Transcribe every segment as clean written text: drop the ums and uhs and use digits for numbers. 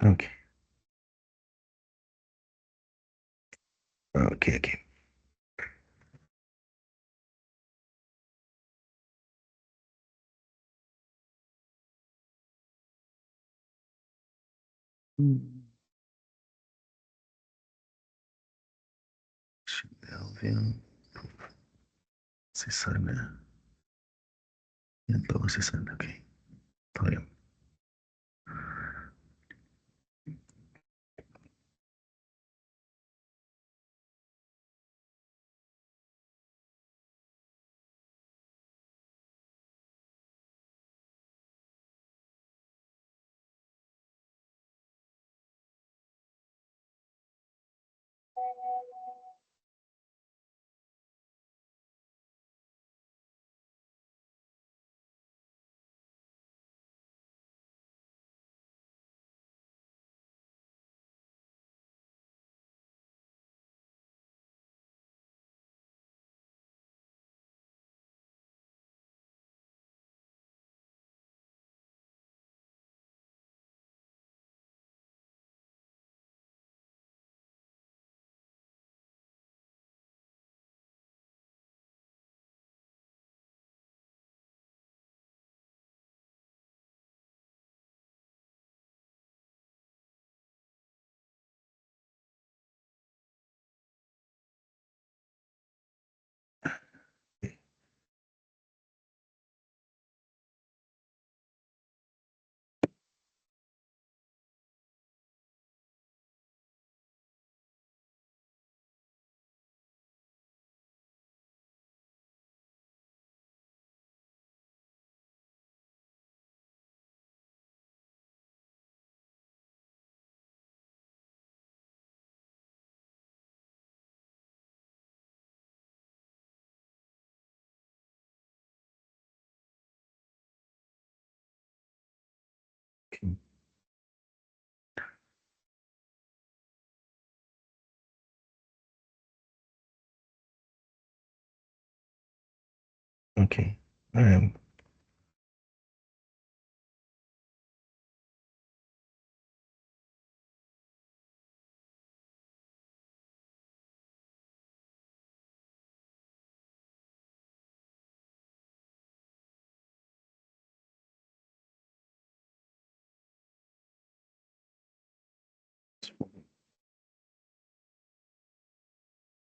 Okay. Okay. Okay. Mm. Philadelphia, Cesana, y entonces Cesana. Ok. Está bien. Okay. Okay. Um,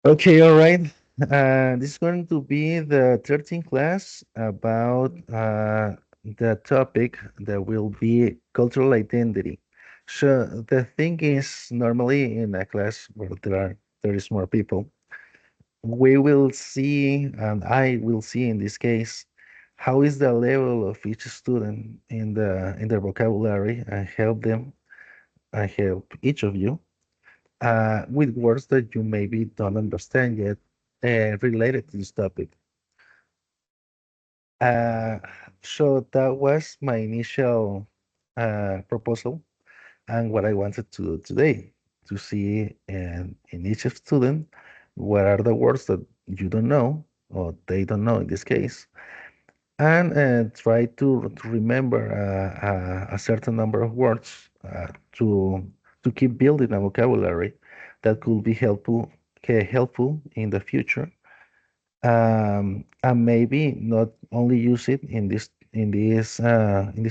okay, all right. This is going to be the 13th class about the topic that will be cultural identity. So the thing is, normally in a class where there is more people, we will see, and I will see in this case, how is the level of each student in their vocabulary, and help them, I help each of you with words that you maybe don't understand yet related to this topic. Uh, so that was my initial proposal and what I wanted to do today, to see in each student what are the words that you don't know or they don't know in this case, and try to remember a certain number of words to keep building a vocabulary that could be helpful in the future, and maybe not only use it in this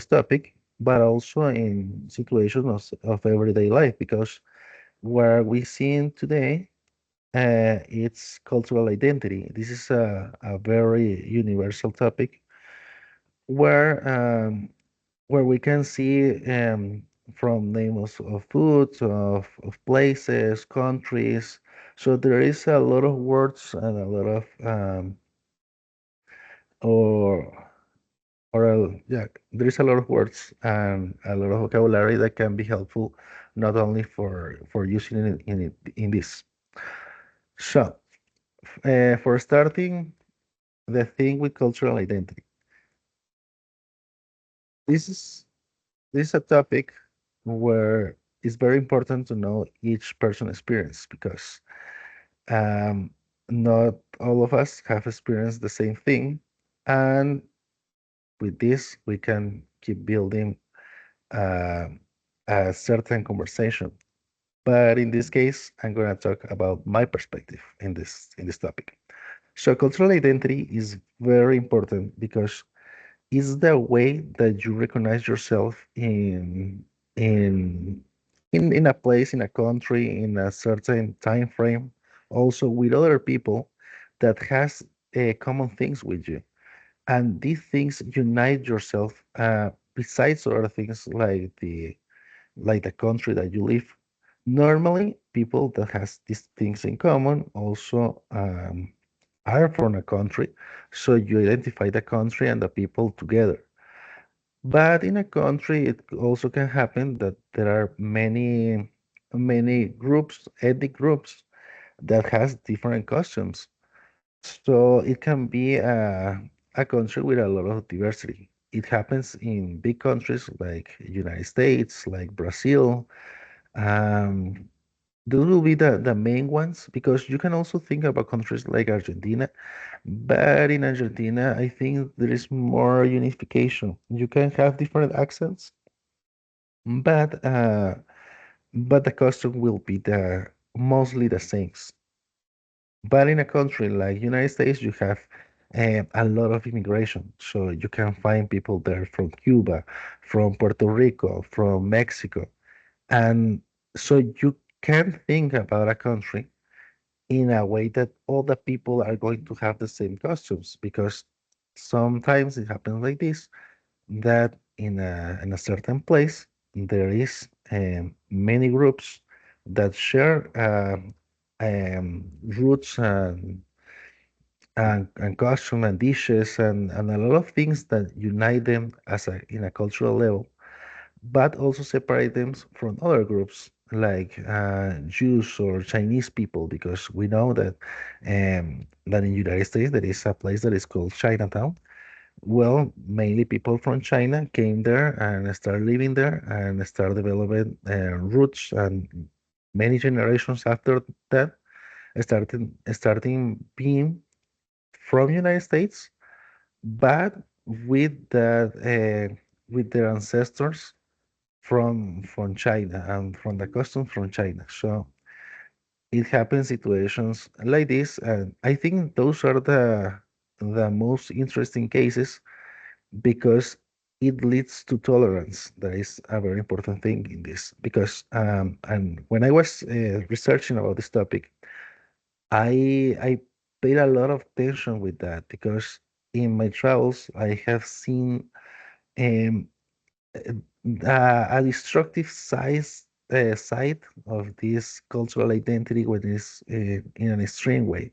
topic, but also in situations of everyday life, because what we seeing today, it's cultural identity. This is a very universal topic where where we can see from names of foods, of places, countries. So there is a lot of words and a lot of or yeah, there is a lot of words and a lot of vocabulary that can be helpful, not only for using it in this. So for starting, the thing with cultural identity. This is this is a topic where it's very important to know each person's experience, because um, not all of us have experienced the same thing, and with this we can keep building uh, a certain conversation. But in this case, I'm going to talk about my perspective in this topic. So cultural identity is very important because it's the way that you recognize yourself in in a place, in a country, in a certain time frame, also with other people that has common things with you. And these things unite yourself besides other things like the country that you live. Normally, people that has these things in common also are from a country, so you identify the country and the people together. But in a country, it also can happen that there are many groups, ethnic groups that has different customs. So it can be a country with a lot of diversity. It happens in big countries like United States, like Brazil. Um, those will be the main ones because you can also think about countries like Argentina, but in Argentina, I think there is more unification. You can have different accents, but uh, but the custom will be the mostly the same. But in a country like United States, you have a lot of immigration, so you can find people there from Cuba, from Puerto Rico, from Mexico, and so you can think about a country in a way that all the people are going to have the same costumes because sometimes it happens like this that in a certain place there is many groups that share roots and costume and dishes and a lot of things that unite them as a in a cultural level, but also separate them from other groups like Jews or Chinese people, because we know that in United States there is a place that is called Chinatown. Well, mainly people from China came there and started living there and started developing roots, and many generations after that starting being from United States, but with their ancestors from China and from the customs from China. So it happens situations like this, and I think those are the most interesting cases because it leads to tolerance. That is a very important thing in this because and when I was researching about this topic, I paid a lot of attention with that because in my travels I have seen um, a destructive side of this cultural identity when it's in an extreme way.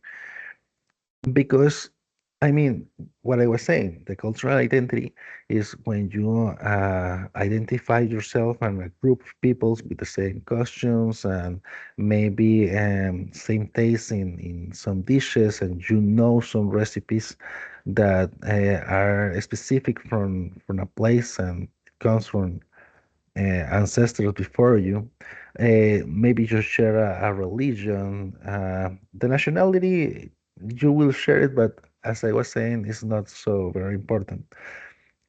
Because, I mean, what I was saying, the cultural identity is when you identify yourself and a group of peoples with the same costumes and maybe same taste in some dishes, and you know some recipes that are specific from a place and comes from ancestors before you. Maybe you share a religion. The nationality, you will share it, but as I was saying, it's not so very important.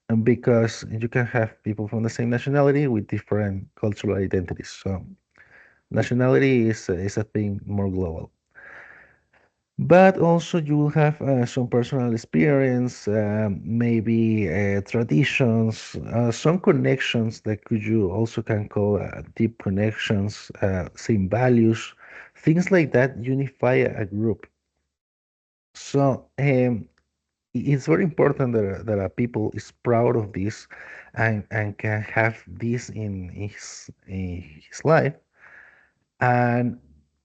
And because you can have people from the same nationality with different cultural identities. So nationality is a thing more global. But also you will have some personal experience, maybe traditions, some connections that could you also can call deep connections, same values, things like that unify a group. So it's very important that a people is proud of this and can have this in his life and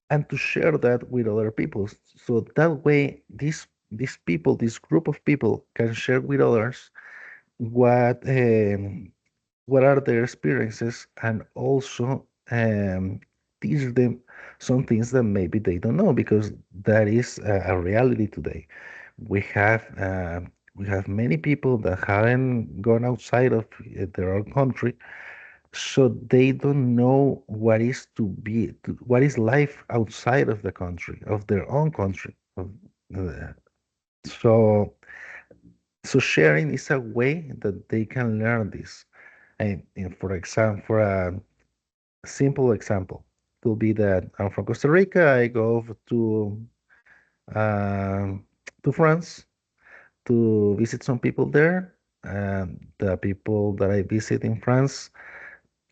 and to share that with other people so that way these people, this group of people, can share with others what what are their experiences and also teach them some things that maybe they don't know, because that is a reality today. We have many people that haven't gone outside of their own country, so they don't know what is life outside of the country, of their own country. Uh, So, so sharing is a way that they can learn this. And for example, Simple example could be that I'm from Costa Rica. I go um, to France to visit some people there. And the people that I visit in France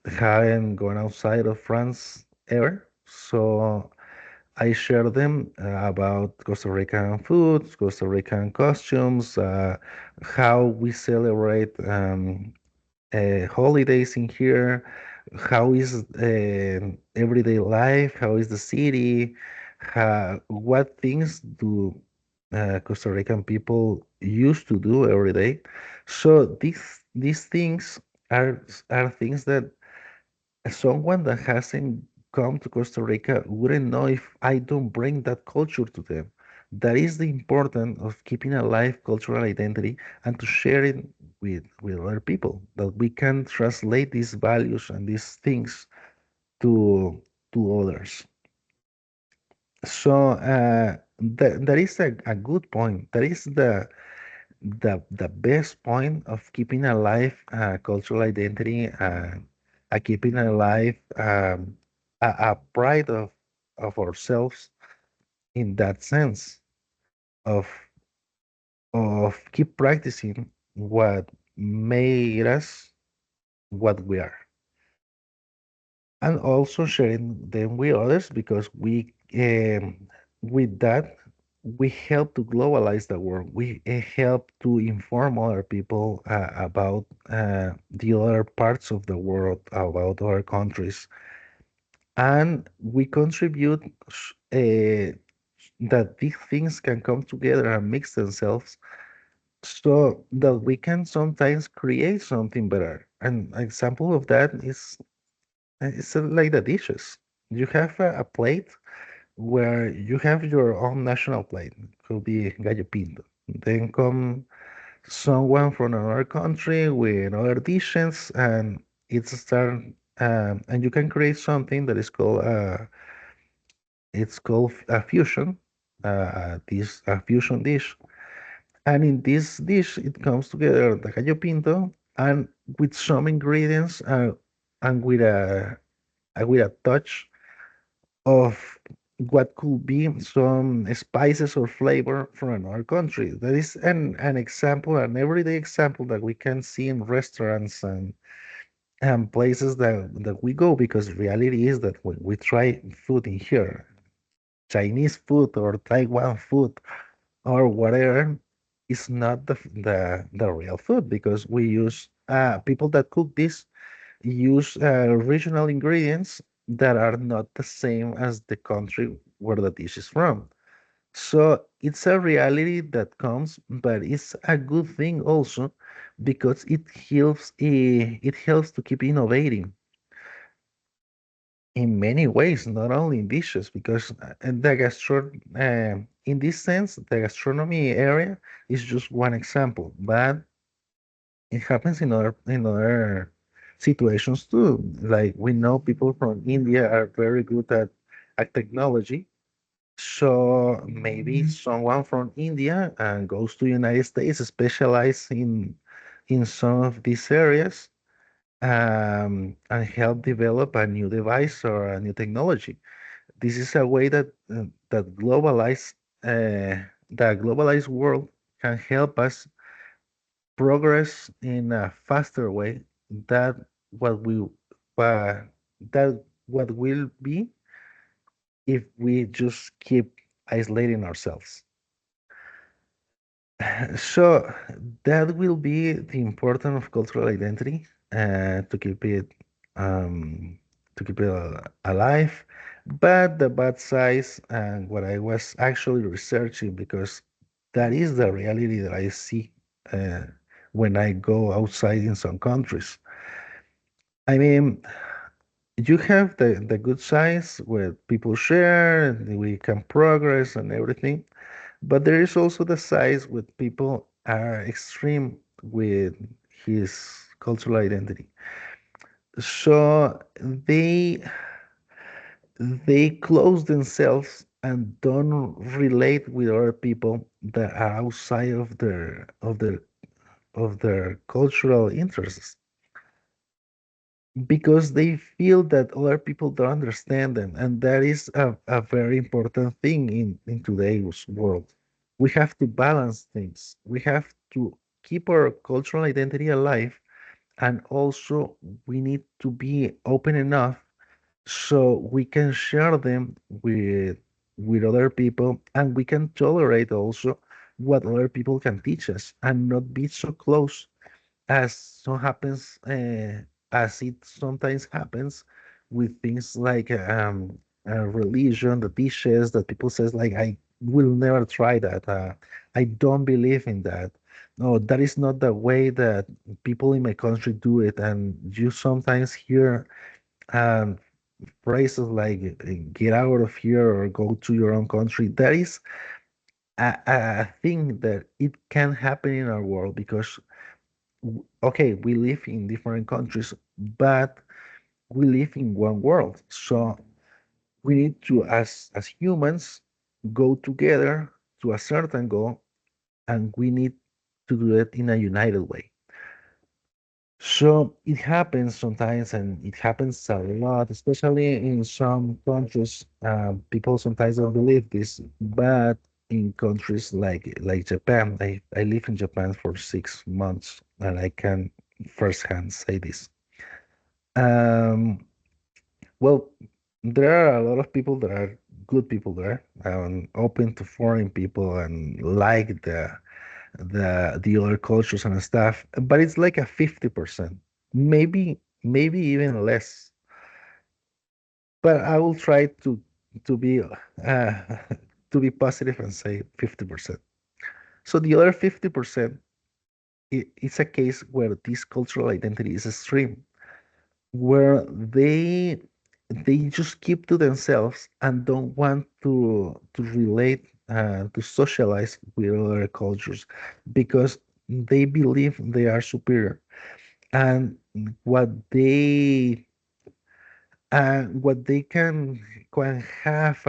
haven't gone outside of France ever. So I share them about Costa Rican food, Costa Rican costumes, how we celebrate holidays in here, how is everyday life, how is the city, what things do Costa Rican people used to do every day. So these things are things that someone that hasn't come to Costa Rica wouldn't know if I don't bring that culture to them. That is the importance of keeping alive cultural identity and to share it with other people, that we can translate these values and these things to others. So that is a good point. That is the best point of keeping alive cultural identity, keeping alive a pride of ourselves in that sense of keep practicing what made us what we are, and also sharing them with others because we with that we help to globalize the world. We help to inform other people about the other parts of the world, about other countries, and we contribute that these things can come together and mix themselves so that we can sometimes create something better. An example of that is it's like the dishes. You have a plate where you have your own national plate. Could be gallo pinto. Then come someone from another country with other dishes, and it's start and you can create something that is called a fusion, this a fusion dish. And in this dish, it comes together the gallo pinto and with some ingredients and with a touch of what could be some spices or flavor from another country. That is an example, an everyday example that we can see in restaurants and places that we go because reality is that when we try food in here, Chinese food or Taiwan food or whatever, is not the real food because we use people that cook this use regional ingredients that are not the same as the country where the dish is from. So it's a reality that comes, but it's a good thing also because it helps to keep innovating in many ways, not only in dishes, because in this sense, the gastronomy area is just one example, but it happens in other situations too. Like we know people from India are very good at technology. So maybe someone from India goes to United States, specialize in some of these areas, and help develop a new device or a new technology. This is a way that the globalized world can help us progress in a faster way that what we uh, that what will be if we just keep isolating ourselves. So that will be the importance of cultural identity to keep it um, alive. But the bad sides and what I was actually researching, because that is the reality that I see uh, when I go outside in some countries. I mean, you have the good sides where people share, and we can progress and everything. But there is also the sides with people are extreme with his cultural identity. So they close themselves and don't relate with other people that are outside of their cultural interests. because they feel that other people don't understand them. And that is a very important thing in today's world. We have to balance things. We have to keep our cultural identity alive, and also we need to be open enough so we can share them with other people, and we can tolerate also what other people can teach us and not be so close as so happens as it sometimes happens with things like religion, the dishes that people says like I will never try that. I don't believe in that. No, that is not the way that people in my country do it. And you sometimes hear um, phrases like "get out of here" or "go to your own country." That is a thing that it can happen in our world because okay, we live in different countries, but we live in one world. So we need to, as humans, go together to a certain goal, and we need to do it in a united way. So it happens sometimes, and it happens a lot, especially in some countries. People sometimes don't believe this, but in countries like Japan, I live in Japan for 6 months, and I can firsthand say this. Um, well, there are a lot of people that are good people there, open to foreign people and like the other cultures and stuff, but it's like a 50%, maybe even less. But I will try to be to be positive and say 50%. So the other 50%, it's a case where this cultural identity is extreme, where they just keep to themselves and don't want to relate to socialize with other cultures because they believe they are superior, and what they what they can have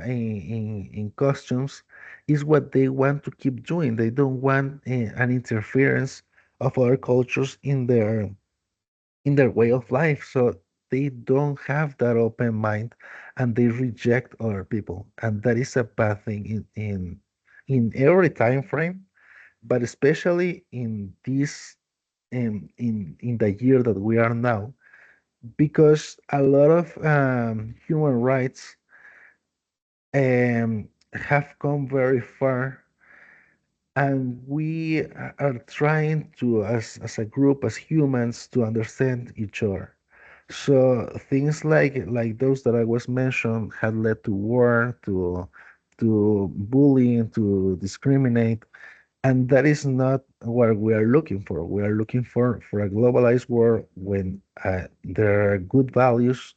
in costumes is what they want to keep doing. They don't want an interference of other cultures in their way of life. So they don't have that open mind, and they reject other people. And that is a bad thing in every time frame, but especially in this in the year that we are now, because a lot of human rights have come very far, and we are trying to, as a group, as humans, to understand each other. So things like those that I was mentioned had led to war, to bullying, to discriminate, and that is not what we are looking for. We are looking for a globalized world when there are good values.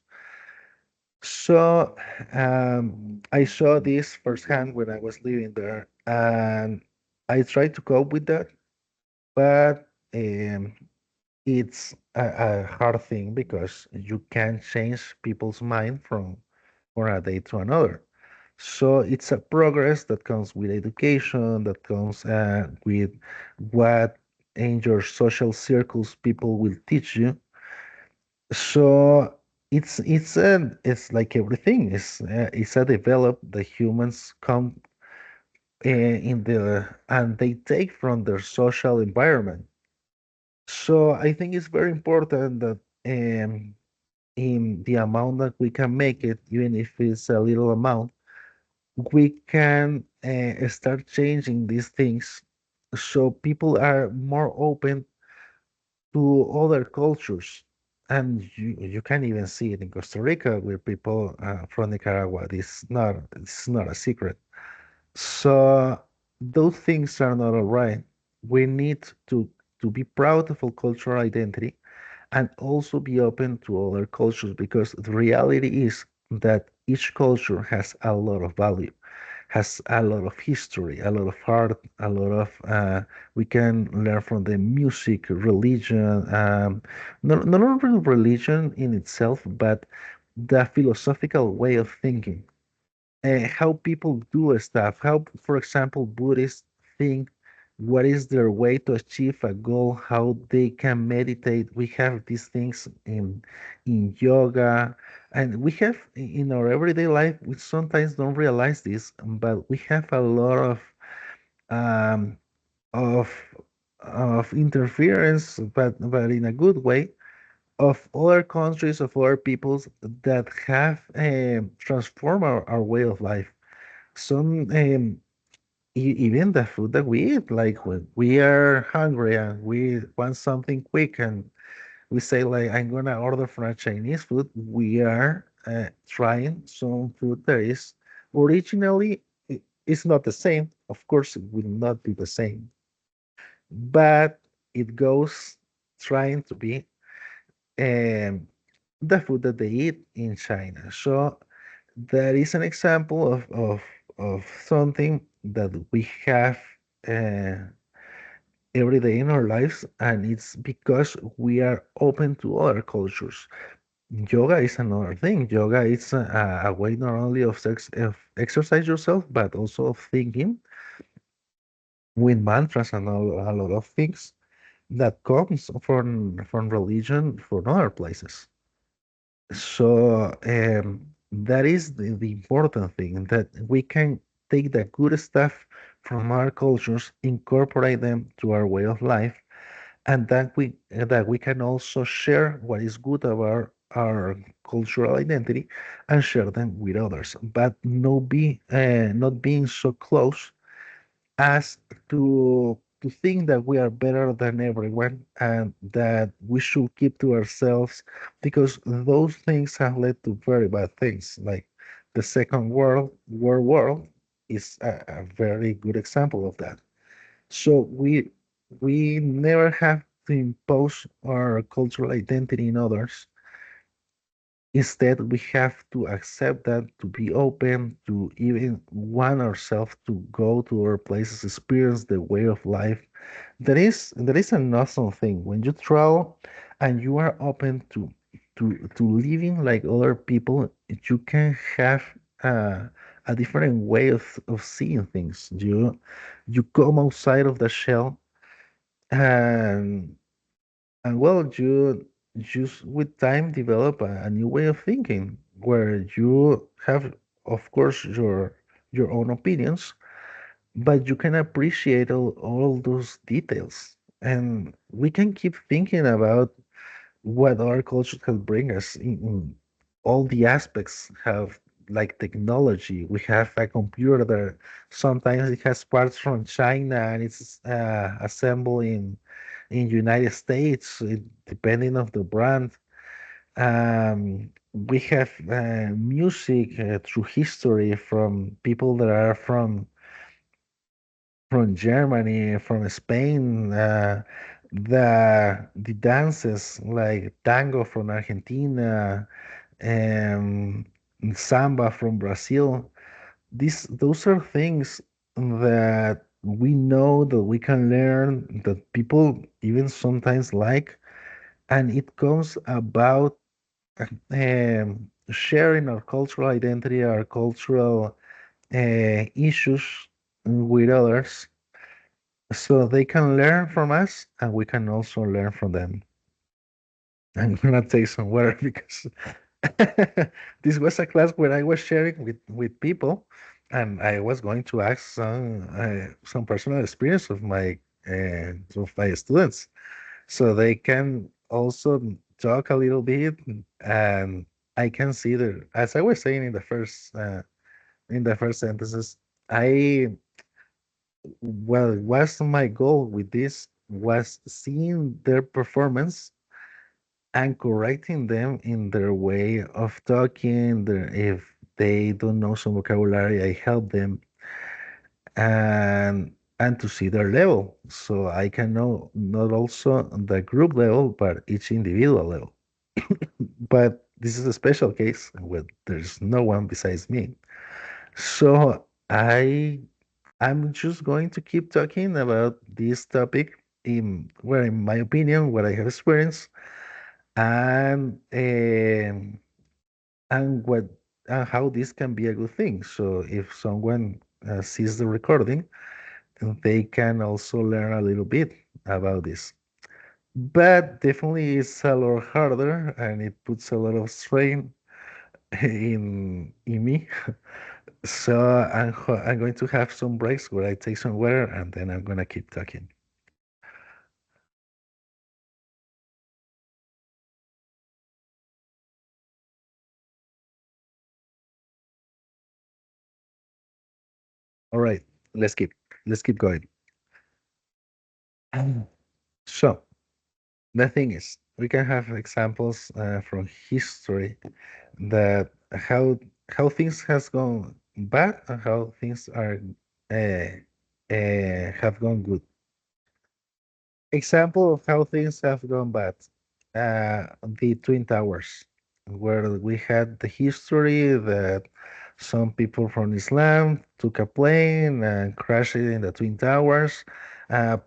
So I saw this firsthand when I was living there, and I tried to cope with that, but it's a hard thing because you can't change people's mind from a day to another. So it's a progress that comes with education, that comes with what in your social circles people will teach you. So it's like everything. It's a develop the humans come in the and they take from their social environment. So I think it's very important that in the amount that we can make it, even if it's a little amount, we can start changing these things so people are more open to other cultures. And you can even see it in Costa Rica where people from Nicaragua. It's not a secret. So those things are not all right. We need to be proud of our cultural identity and also be open to other cultures because the reality is that each culture has a lot of value, has a lot of history, a lot of art, a lot of we can learn from the music, religion, not only religion in itself, but the philosophical way of thinking, how people do stuff, how, for example, Buddhists think, what is their way to achieve a goal, how they can meditate. We have these things in yoga, and we have in our everyday life. We sometimes don't realize this, but we have a lot um, of of interference, but in a good way, of other countries, of other peoples that have transformed our way of life. Some even the food that we eat, like when we are hungry and we want something quick, and we say like I'm gonna order from a Chinese food, we are trying some food that is originally it's not the same. Of course, it will not be the same, but it goes trying to be um, the food that they eat in China. So that is an example of something that we have uh, every day in our lives, and it's because we are open to other cultures. Yoga is another thing. Yoga is a way not only of exercise yourself, but also of thinking with mantras and a lot of things that comes from religion from other places. So that is the important thing that we can take the good stuff from our cultures, incorporate them to our way of life, and that we can also share what is good about our cultural identity and share them with others, but not being so close as to think that we are better than everyone and that we should keep to ourselves, because those things have led to very bad things, like the second world war is a very good example of that. So we never have to impose our cultural identity in others. Instead, we have to accept that, to be open, to even want ourselves to go to other places, experience the way of life. That is an awesome thing. When you travel and you are open to living like other people, you can have a different way of seeing things. You come outside of the shell, and well, you just with time develop a new way of thinking where you have, of course, your own opinions, but you can appreciate all those details. And we can keep thinking about what our culture can bring us in all the aspects have, like technology. We have a computer that sometimes it has parts from China and it's assembled in United States, depending of the brand. We have music through history from people that are from Germany, from Spain, the dances like tango from Argentina, um, samba from Brazil. Those are things that we know that we can learn, that people even sometimes like, and it comes about sharing our cultural identity, our cultural issues with others, so they can learn from us and we can also learn from them. I'm gonna take some water because this was a class where I was sharing with people, and I was going to ask some personal experience of my students, so they can also talk a little bit, and I can see that, as I was saying in the first sentences, I well, was my goal with this was seeing their performance and correcting them in their way of talking. If they don't know some vocabulary, I help them, and to see their level, so I can know not also the group level, but each individual level. But this is a special case where there's no one besides me. So I'm just going to keep talking about this topic in my opinion, what I have experienced, and and what and how this can be a good thing. So if someone sees the recording they can also learn a little bit about this. But definitely it's a lot harder and it puts a lot of strain in me. So I'm going to have some breaks where I take some water and then I'm gonna keep talking. All right, let's keep let's keep going. So the thing is, we can have examples from history that how things has gone bad and how things are have gone good. Example of how things have gone bad. The Twin Towers, where we had the history that some people from Islam took a plane and crashed it in the Twin Towers.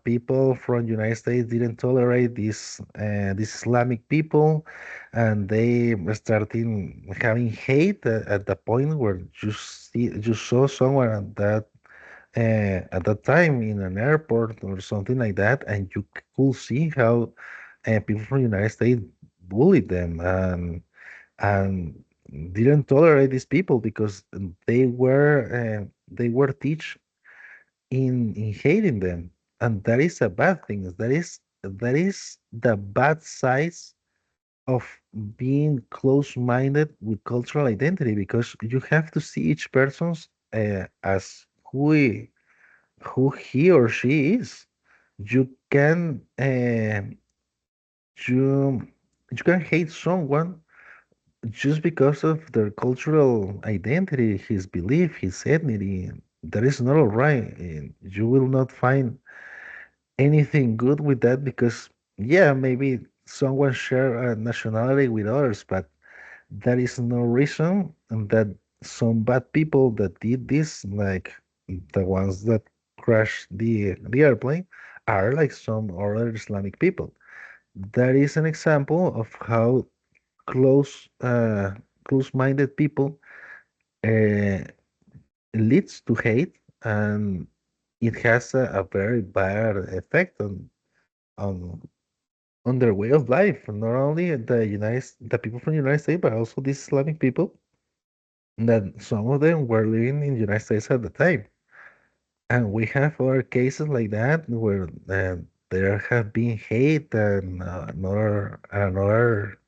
People from United States didn't tolerate these Islamic people, and they started having hate at the point where you saw someone at that time in an airport or something like that, and you could see how people from the United States bullied them and didn't tolerate these people because they were teach in hating them, and that is a bad thing. That is the bad size of being close-minded with cultural identity because you have to see each person's as who he or she is. You can you you can hate someone just because of their cultural identity, his belief, his ethnicity. That is not all right. And you will not find anything good with that because yeah, maybe someone share a nationality with others, but that is no reason that some bad people that did this, like the ones that crashed the airplane, are like some other Islamic people. That is an example of how close close-minded people uh, leads to hate, and it has a very bad effect on on their way of life. Not only the people from the United States, but also these Islamic people that some of them were living in the United States at the time. And we have other cases like that where there have been hate and another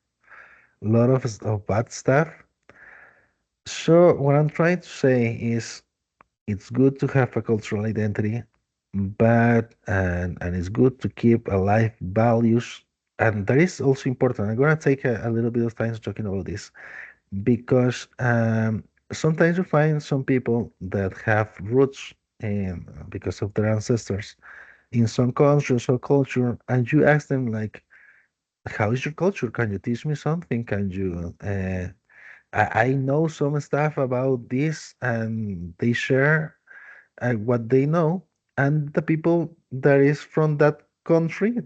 lot of bad stuff. So what I'm trying to say is it's good to have a cultural identity, but and it's good to keep alive values. And that is also important. I'm gonna take a little bit of time talking about this because sometimes you find some people that have roots in because of their ancestors in some countries or culture, and you ask them like, "How is your culture? Can you teach me something? Can you?" I know some stuff about this, and they share what they know, and the people that is from that country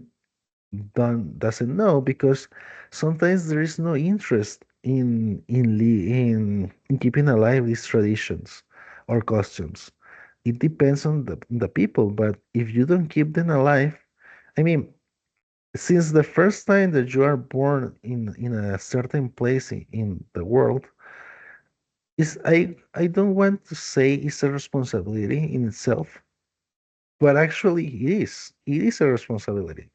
doesn't know because sometimes there is no interest in keeping alive these traditions or customs. It depends on the people, but if you don't keep them alive, I mean, since the first time that you are born in a certain place in the world, is I don't want to say it's a responsibility in itself, but actually it is. It is a responsibility.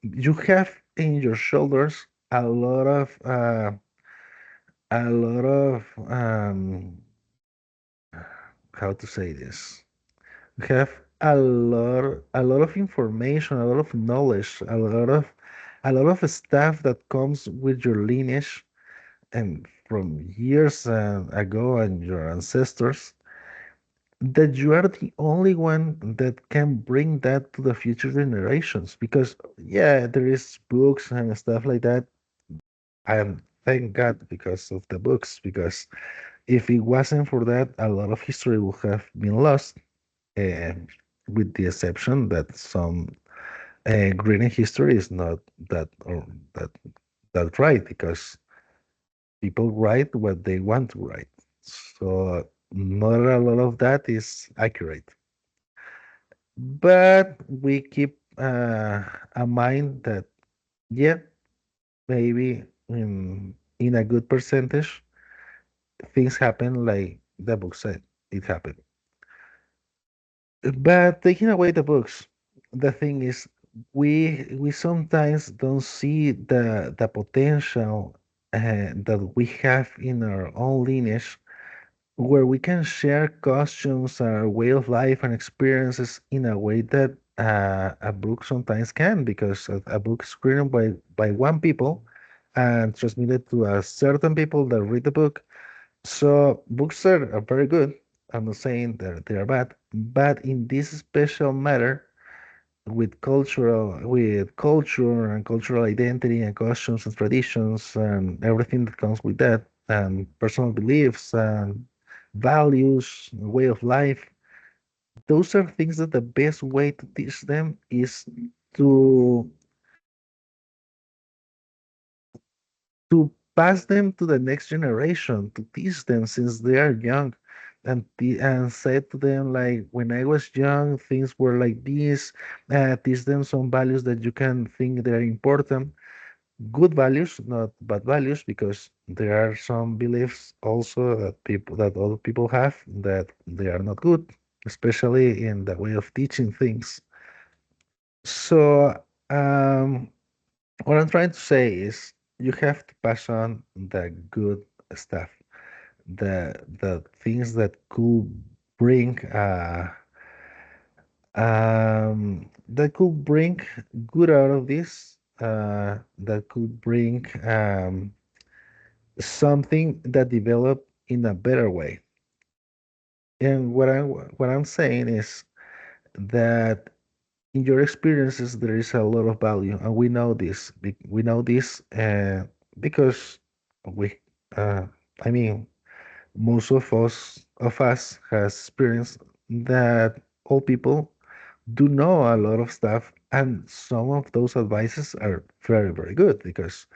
You have in your shoulders a lot of how to say this. You have a lot of information, a lot of knowledge, a lot of stuff that comes with your lineage and from years ago and your ancestors that you are the only one that can bring that to the future generations because yeah, there is books and stuff like that, and thank God because of the books, because if it wasn't for that, a lot of history would have been lost, uh, with the exception that some reading history is not that or that that right because people write what they want to write, so not a lot of that is accurate. but we keep a mind that, yeah, maybe in a good percentage, things happen like the book said it happened. But taking away the books, the thing is, we sometimes don't see the potential that we have in our own lineage, where we can share costumes, our way of life, and experiences in a way that a book sometimes can, because a book is written by one people and transmitted to a certain people that read the book. So books are very good. I'm not saying that they are bad, but in this special matter, with culture and cultural identity and customs and traditions and everything that comes with that, and personal beliefs and values, way of life, those are things that the best way to teach them is to to pass them to the next generation, to teach them since they are young, and say to them like, when I was young, things were like this. Teach them some values that you can think they're important, good values, not bad values, because there are some beliefs also that other people have that they are not good, especially in the way of teaching things. So, what I'm trying to say is you have to pass on the good stuff, the things that could bring good out of this, that could bring something that develop in a better way. And what I'm saying is that in your experiences there is a lot of value, and we know this. We know this because we, uh, I mean, most of us has experienced that all people do know a lot of stuff, and some of those advices are very, very good because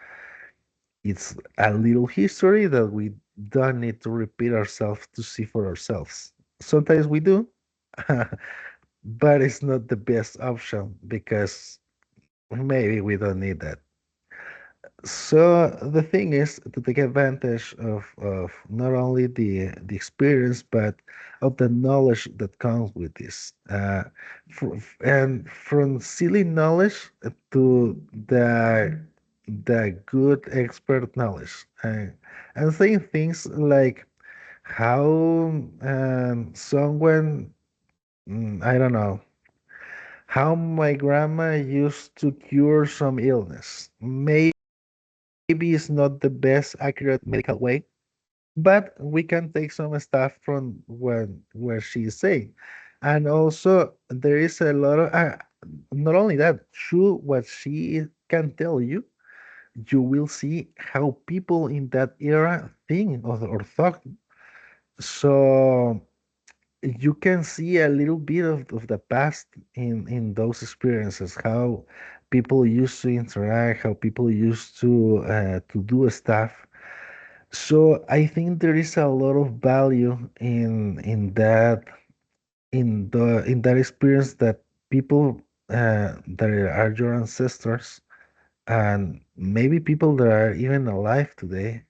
it's a little history that we don't need to repeat ourselves to see for ourselves. Sometimes we do, but it's not the best option because maybe we don't need that. So the thing is to take advantage of not only the experience but of the knowledge that comes with this, and from silly knowledge to the good expert knowledge, and saying things like how someone, I don't know, how my grandma used to cure some illness. Maybe it's not the best accurate medical way, but we can take some stuff from where she's saying. And also, there is a lot of, not only that, through what she can tell you, you will see how people in that era think or thought. So you can see a little bit of the past in those experiences, how people used to interact, how people used to do stuff. So I think there is a lot of value in that experience that people that are your ancestors, and maybe people that are even alive today,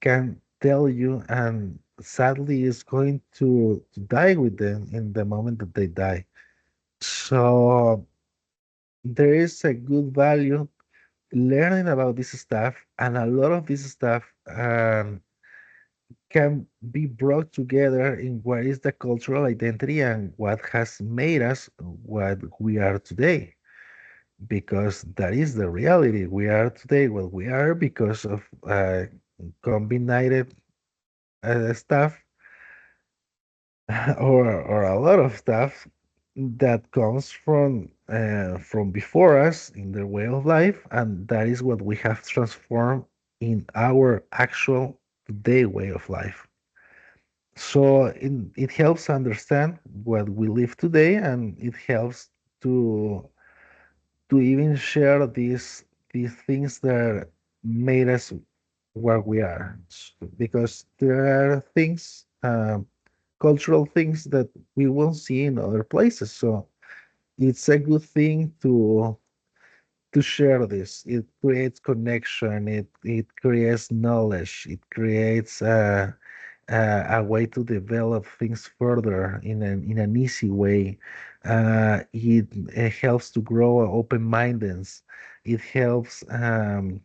can tell you, and sadly is going to die with them in the moment that they die. So there is a good value learning about this stuff, and a lot of this stuff can be brought together in what is the cultural identity and what has made us what we are today. Because that is the reality. We are today what we are because of combined stuff, or a lot of stuff that comes from before us in their way of life, and that is what we have transformed in our actual today way of life. So it helps understand what we live today, and it helps to even share these things that made us where we are. Because there are things, cultural things that we won't see in other places. So it's a good thing to share this. It creates connection. It creates knowledge. It creates a way to develop things further in an easy way. It helps to grow open-mindedness. It helps um,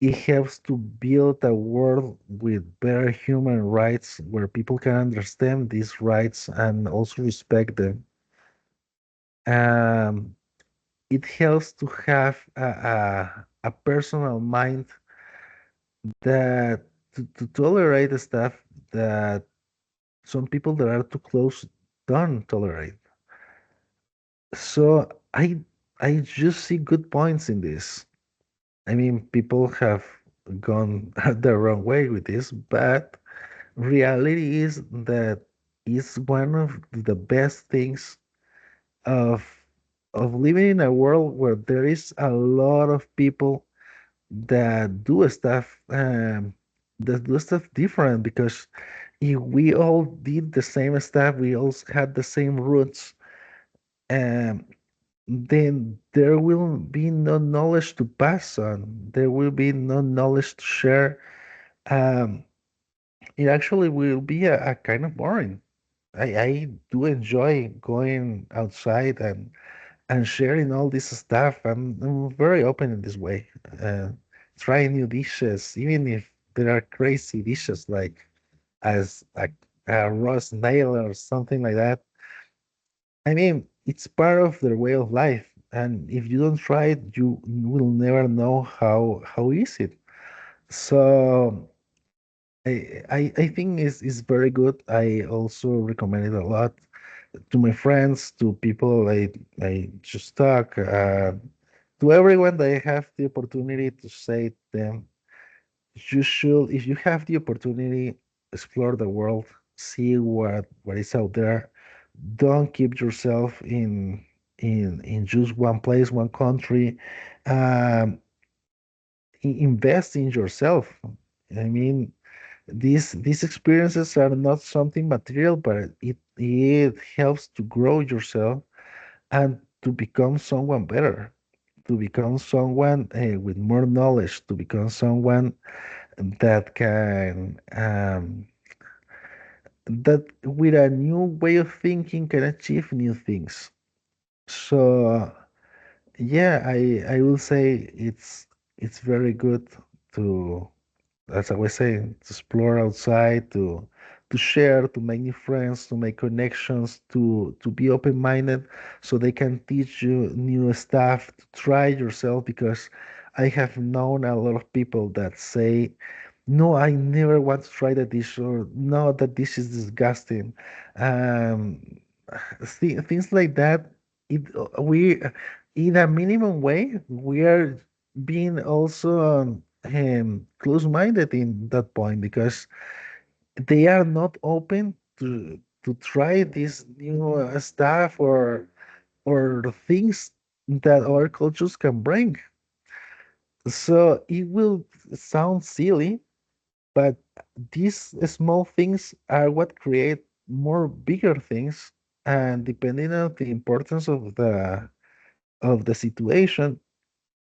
it helps to build a world with better human rights where people can understand these rights and also respect them. Um, it helps to have a personal mind that to tolerate the stuff that some people that are too close don't tolerate. So I just see good points in this. I mean, people have gone the wrong way with this, but reality is that it's one of the best things of living in a world where there is a lot of people that do stuff different, because if we all did the same stuff, we all had the same roots, um, then there will be no knowledge to pass on. There will be no knowledge to share. Um, it actually will be a kind of boring. I do enjoy going outside and sharing all this stuff. I'm very open in this way. Uh, Trying new dishes, even if there are crazy dishes like as a raw snail or something like that. I mean, it's part of their way of life, and if you don't try it, you will never know how is it. So I think is very good. I also recommend it a lot to my friends, to people I just talk, to everyone that I have the opportunity to say to them, you should, if you have the opportunity, explore the world, see what is out there. Don't keep yourself in just one place, one country. Um, Invest in yourself. I mean, these experiences are not something material, but it helps to grow yourself and to become someone better, to become someone with more knowledge, to become someone that can that with a new way of thinking can achieve new things. So yeah, I will say it's very good to, as I was saying, to explore outside, to share, to make new friends, to make connections, to be open-minded, so they can teach you new stuff, to try yourself. Because I have known a lot of people that say, "No, I never want to try that dish," or "No, that dish is disgusting." Um, things like that. We, in a minimum way, we are being also close-minded in that point, because they are not open to try this new stuff or things that our cultures can bring. So it will sound silly, but these small things are what create more bigger things. And depending on the importance of the situation,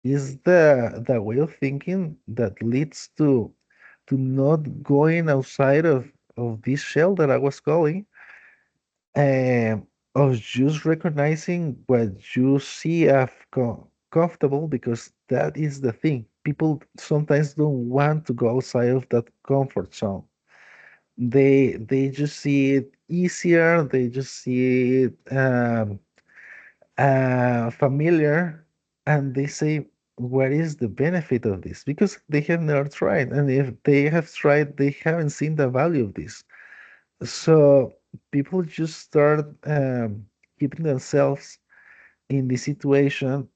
is the way of thinking that leads to not going outside of this shell that I was calling, and of just recognizing what you see as comfortable, because that is the thing. People sometimes don't want to go outside of that comfort zone. They just see it easier. They just see it familiar, and they say, what is the benefit of this? Because they have never tried, and if they have tried, they haven't seen the value of this. So people just start keeping themselves in this situation,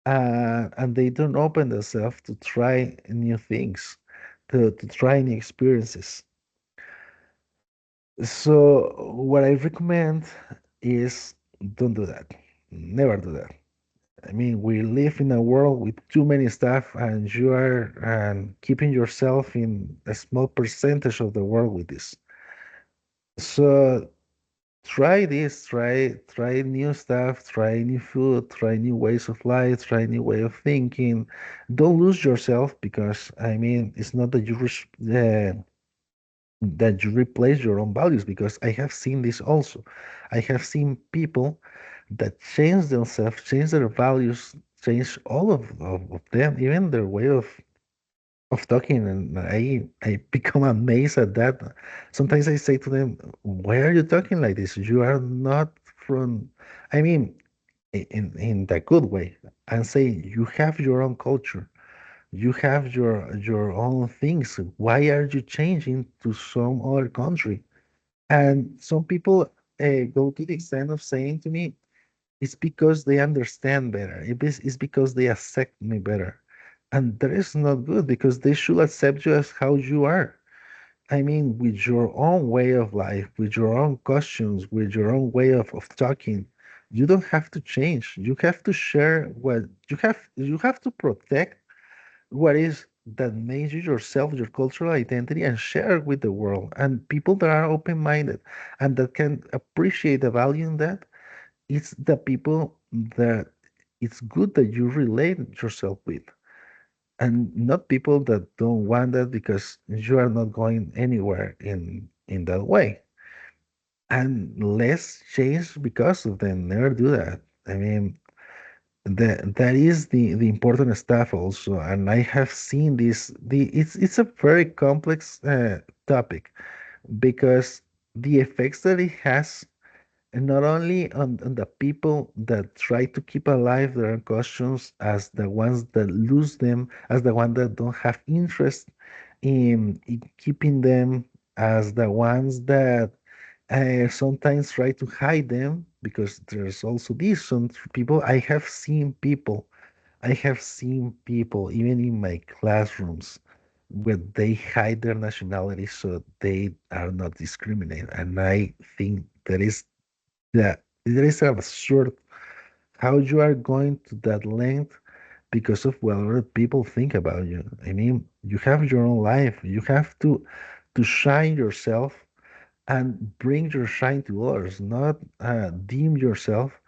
and they don't open themselves to try new things, to try new experiences. So what I recommend is, don't do that. Never do that. I mean, we live in a world with too many stuff, and you are keeping yourself in a small percentage of the world with this. So try this, try new stuff, try new food, try new ways of life, try new way of thinking. Don't lose yourself because I mean it's not that that you replace your own values because I have seen this also. I have seen people that change themselves, change their values, change all of them, even their way of talking, and I become amazed at that. Sometimes I say to them, "Why are you talking like this? You are not from." I mean, in the good way. And say you have your own culture, you have your own things. Why are you changing to some other country? And some people go to the extent of saying to me, it's because they understand better. It's because they accept me better. And that is not good because they should accept you as how you are. I mean, with your own way of life, with your own costumes, with your own way of talking. You don't have to change. You have to share what you have to protect what is that makes you yourself, your cultural identity, and share it with the world. And people that are open-minded and that can appreciate the value in that, it's the people that it's good that you relate yourself with, and not people that don't want that because you are not going anywhere in that way. And less change because of them. Never do that. I mean, that is the important stuff also. And I have seen this. It's a very complex topic because the effects that it has, and not only on the people that try to keep alive their costumes as the ones that lose them, as the ones that don't have interest in keeping them, as the ones that sometimes try to hide them, because there's also this. Some people, I have seen people, even in my classrooms, where they hide their nationality so they are not discriminated. And I think that it is absurd how you are going to that length because of what other people think about you. I mean, you have your own life. You have to shine yourself and bring your shine to others, not dim yourself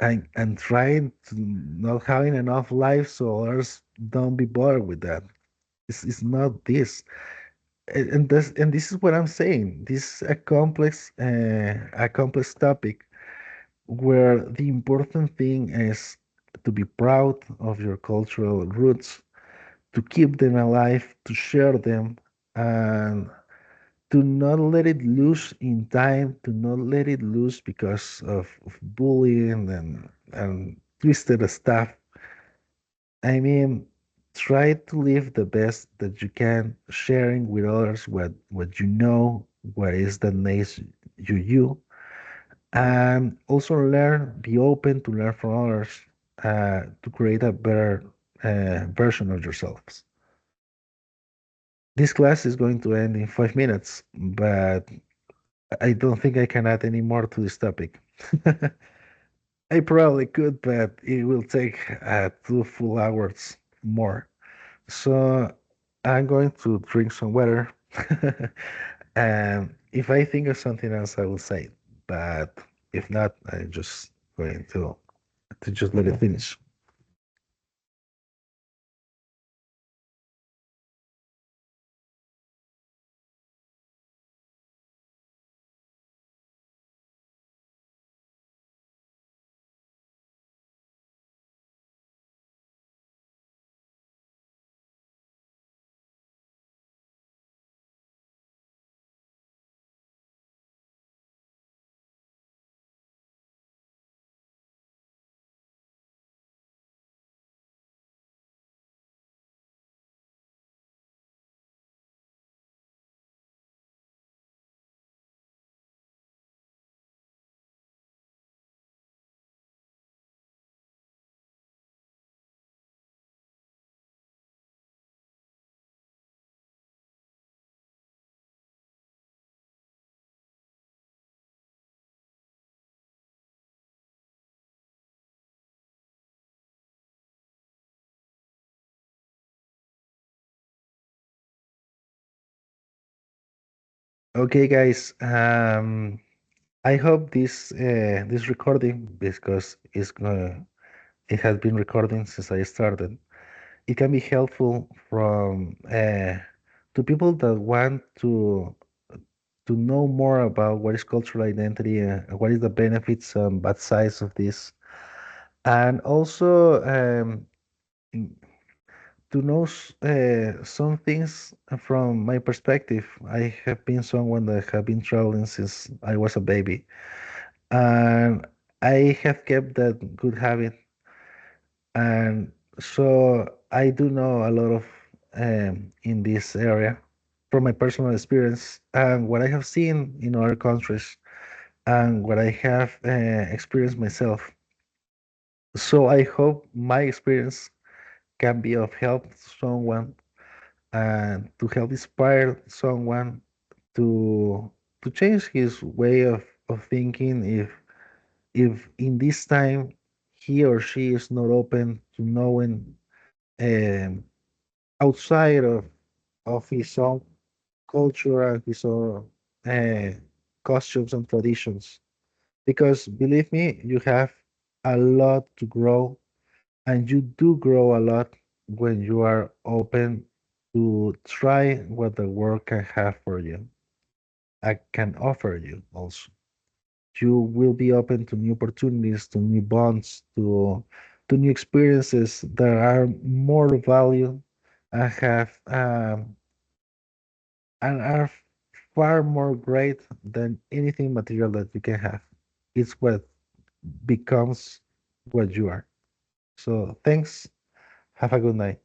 and trying to not having enough life so others don't be bothered with that. It's not this. And this is what I'm saying. This is a complex topic where the important thing is to be proud of your cultural roots, to keep them alive, to share them, and to not let it lose in time, to not let it lose because of bullying and twisted stuff. I mean, try to live the best that you can, sharing with others what you know, what is that makes you you, and also learn, be open to learn from others to create a better version of yourselves. This class is going to end in 5 minutes, but I don't think I can add any more to this topic. I probably could, but it will take 2 full hours more. So I'm going to drink some water. And if I think of something else, I will say it. But if not, I'm just going to just let it finish. Okay, guys. I hope this recording, because it has been recording since I started, it can be helpful from to people that want to know more about what is cultural identity, what is the benefits and bad sides of this, and also to know some things from my perspective. I have been someone that have been traveling since I was a baby, and I have kept that good habit, and so I do know a lot of in this area from my personal experience and what I have seen in other countries and what I have experienced myself. So I hope my experience can be of help to someone and to help inspire someone to to change his way of thinking if in this time he or she is not open to knowing um, outside of his own culture and his own uh, costumes and traditions. Because believe me, you have a lot to grow, and you do grow a lot when you are open to try what the world can have for you and can offer you also. You will be open to new opportunities, to new bonds, to new experiences that are more value and have and are far more great than anything material that you can have. It's what becomes what you are. So thanks. Have a good night.